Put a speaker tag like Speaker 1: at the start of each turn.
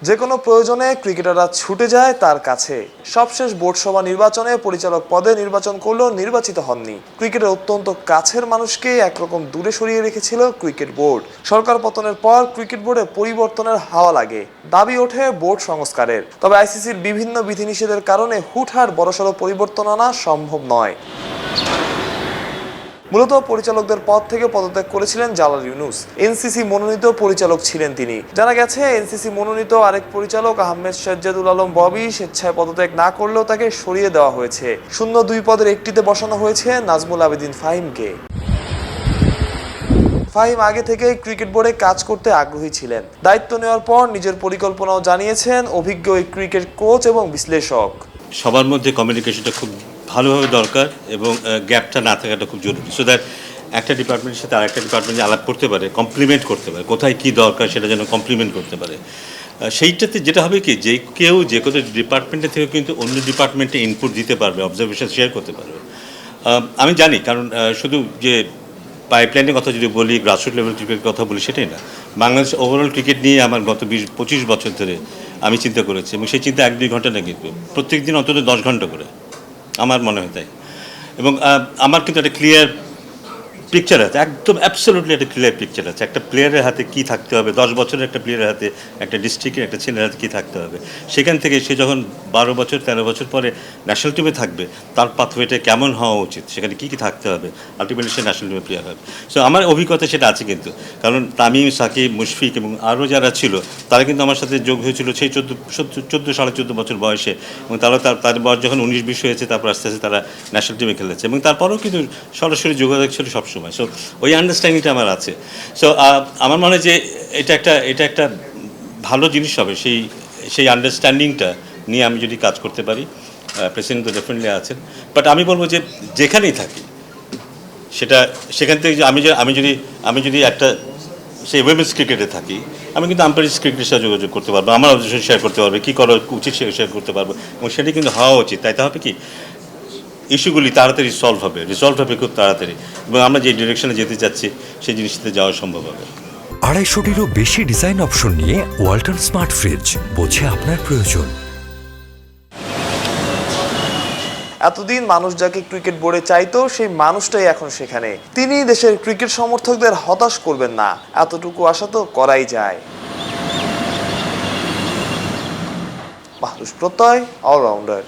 Speaker 1: যে কোনো প্রয়োজনে ক্রিকেটাররা ছুটে যায় তার কাছে। সবশেষ বোর্ড সভা নির্বাচনে পরিচালক পদে নির্বাচন করলেও নির্বাচিত হননি। ক্রিকেটের অত্যন্ত কাছের মানুষকে একরকম দূরে সরিয়ে রেখেছিল ক্রিকেট বোর্ড। সরকার পতনের পর ক্রিকেট বোর্ডে পরিবর্তনের হাওয়া লাগে, দাবি ওঠে বোর্ড সংস্কারের। তবে আইসিসির বিভিন্ন বিধিনিষেধের কারণে হুটহাট বড়সড় পরিবর্তন আনা সম্ভব নয়। মূলত পরিচালকদের পদ থেকে পদত্যাগ করেছিলেন জালাল ইউনুস। এনসিসি মনোনীত পরিচালক ছিলেন তিনি। জানা গেছে এনসিসি মনোনীত আরেক পরিচালক আহমেদ সাজ্জাদুল আলম ববি স্বেচ্ছায় পদত্যাগ না করলেও তাকে সরিয়ে দেওয়া হয়েছে। শূন্য 2 পদের একটিতে বসানো হয়েছে নাজমুল আবেদিন ফাহিমকে। ফাহিম আগে থেকে ক্রিকেট বোর্ডে কাজ করতে আগ্রহী ছিলেন। দায়িত্ব নেওয়ার পর নিজের পরিকল্পনাও জানিয়েছেন অভিজ্ঞ এই ক্রিকেট কোচ এবং বিশ্লেষক।
Speaker 2: সবার মধ্যে কমিউনিকেশনটা খুব ভালোভাবে দরকার এবং গ্যাপটা না থাকাটা খুব জরুরি, সো দ্যাট একটা ডিপার্টমেন্টের সাথে আরেকটা ডিপার্টমেন্টে আলাপ করতে পারে, কমপ্লিমেন্ট করতে পারে, কোথায় কী দরকার সেটা যেন কমপ্লিমেন্ট করতে পারে। সেইটাতে যেটা হবে কি, যে কেউ যে কোনো ডিপার্টমেন্টে থেকে কিন্তু অন্য ডিপার্টমেন্টে ইনপুট দিতে পারবে, অবজারভেশন শেয়ার করতে পারবে। আমি জানি, কারণ শুধু যে পাইপলাইনের কথা যদি বলি, গ্রাসরুট লেভেল ক্রিকেটের কথা বলি, সেটাই না। বাংলাদেশ ওভারঅল ক্রিকেট নিয়ে আমার গত 20-25 বছর ধরে আমি চিন্তা করেছি, এবং সেই চিন্তা 1-2 ঘন্টা না, কিন্তু প্রত্যেক দিন অন্তত 10 ঘন্টা করে আমার মনে হয় তাই। এবং আমার কিন্তু একটা ক্লিয়ার পিকচার আছে, একদম অ্যাবসলিউটলি একটা ক্লিয়ার পিকচার আছে একটা প্লেয়ারের হাতে কী থাকতে হবে, 10 বছরের একটা প্লেয়ারের হাতে, একটা ডিস্ট্রিক্টের একটা ছেলের হাতে কী থাকতে হবে। সেখান থেকে সে যখন 12 বছর 13 বছর পরে ন্যাশনাল টিমে থাকবে, তার পাথওয়েটা কেমন হওয়া উচিত, সেখানে কী কী থাকতে হবে, আলটিমেটলি সে ন্যাশনাল টিমে প্লেয়ার হবে। সো আমার অভিজ্ঞতা সেটা আছে কিন্তু, কারণ তামিম, সাকিব, মুশফিক এবং আরও যারা ছিল তারা কিন্তু আমার সাথে যোগ হয়েছিল সেই 14 বছর বয়সে, এবং তাদের বয়স যখন 19-20 হয়েছে, তারপর আস্তে আস্তে তারা ন্যাশনাল টিমে খেলেছে, এবং তারপরেও কিন্তু সরাসরি যোগাযোগ ছিল সবসময়। সো ওই আন্ডারস্ট্যান্ডিংটা আমার আছে। সো আমার মনে হয় যে এটা একটা ভালো জিনিস হবে, সেই আন্ডারস্ট্যান্ডিংটা নিয়ে আমি যদি কাজ করতে পারি। প্রেসিডেন্ট তো ডেফিনেটলি আছেন, বাট আমি বলবো যে যেখানেই থাকি সেখান থেকে আমি যদি একটা সেই উইমেন্স ক্রিকেটে থাকি, আমি কিন্তু আম্পায়ার ক্রিকেটের সাথে যোগাযোগ করতে পারবো, আমার অবজেশন শেয়ার করতে পারবো, কী করা উচিত সে শেয়ার করতে পারবো, এবং সেটা কিন্তু হওয়া উচিত। তাই হবে কি, ইস্যুগুলি তাড়াতাড়ি রিজলভ হবে খুব তাড়াতাড়ি, এবং আমরা যে ডিরেকশনে যেতে চাচ্ছি সেই জিনিসটাতে যাওয়া সম্ভব হবে।
Speaker 3: 250-টিরও বেশি ডিজাইন অপশন নিয়ে ওয়ালটন স্মার্ট ফ্রিজ, বোঝে আপনার প্রয়োজন।
Speaker 1: এতদিন মানুষ যাকে ক্রিকেট বোর্ডে চাইতো, সেই মানুষটাই এখন সেখানে। তিনি দেশের ক্রিকেট সমর্থকদের হতাশ করবেন না, এতটুকু আশা তো করাই যায়। মাহরুজ প্রত্যয়, অলরাউন্ডার।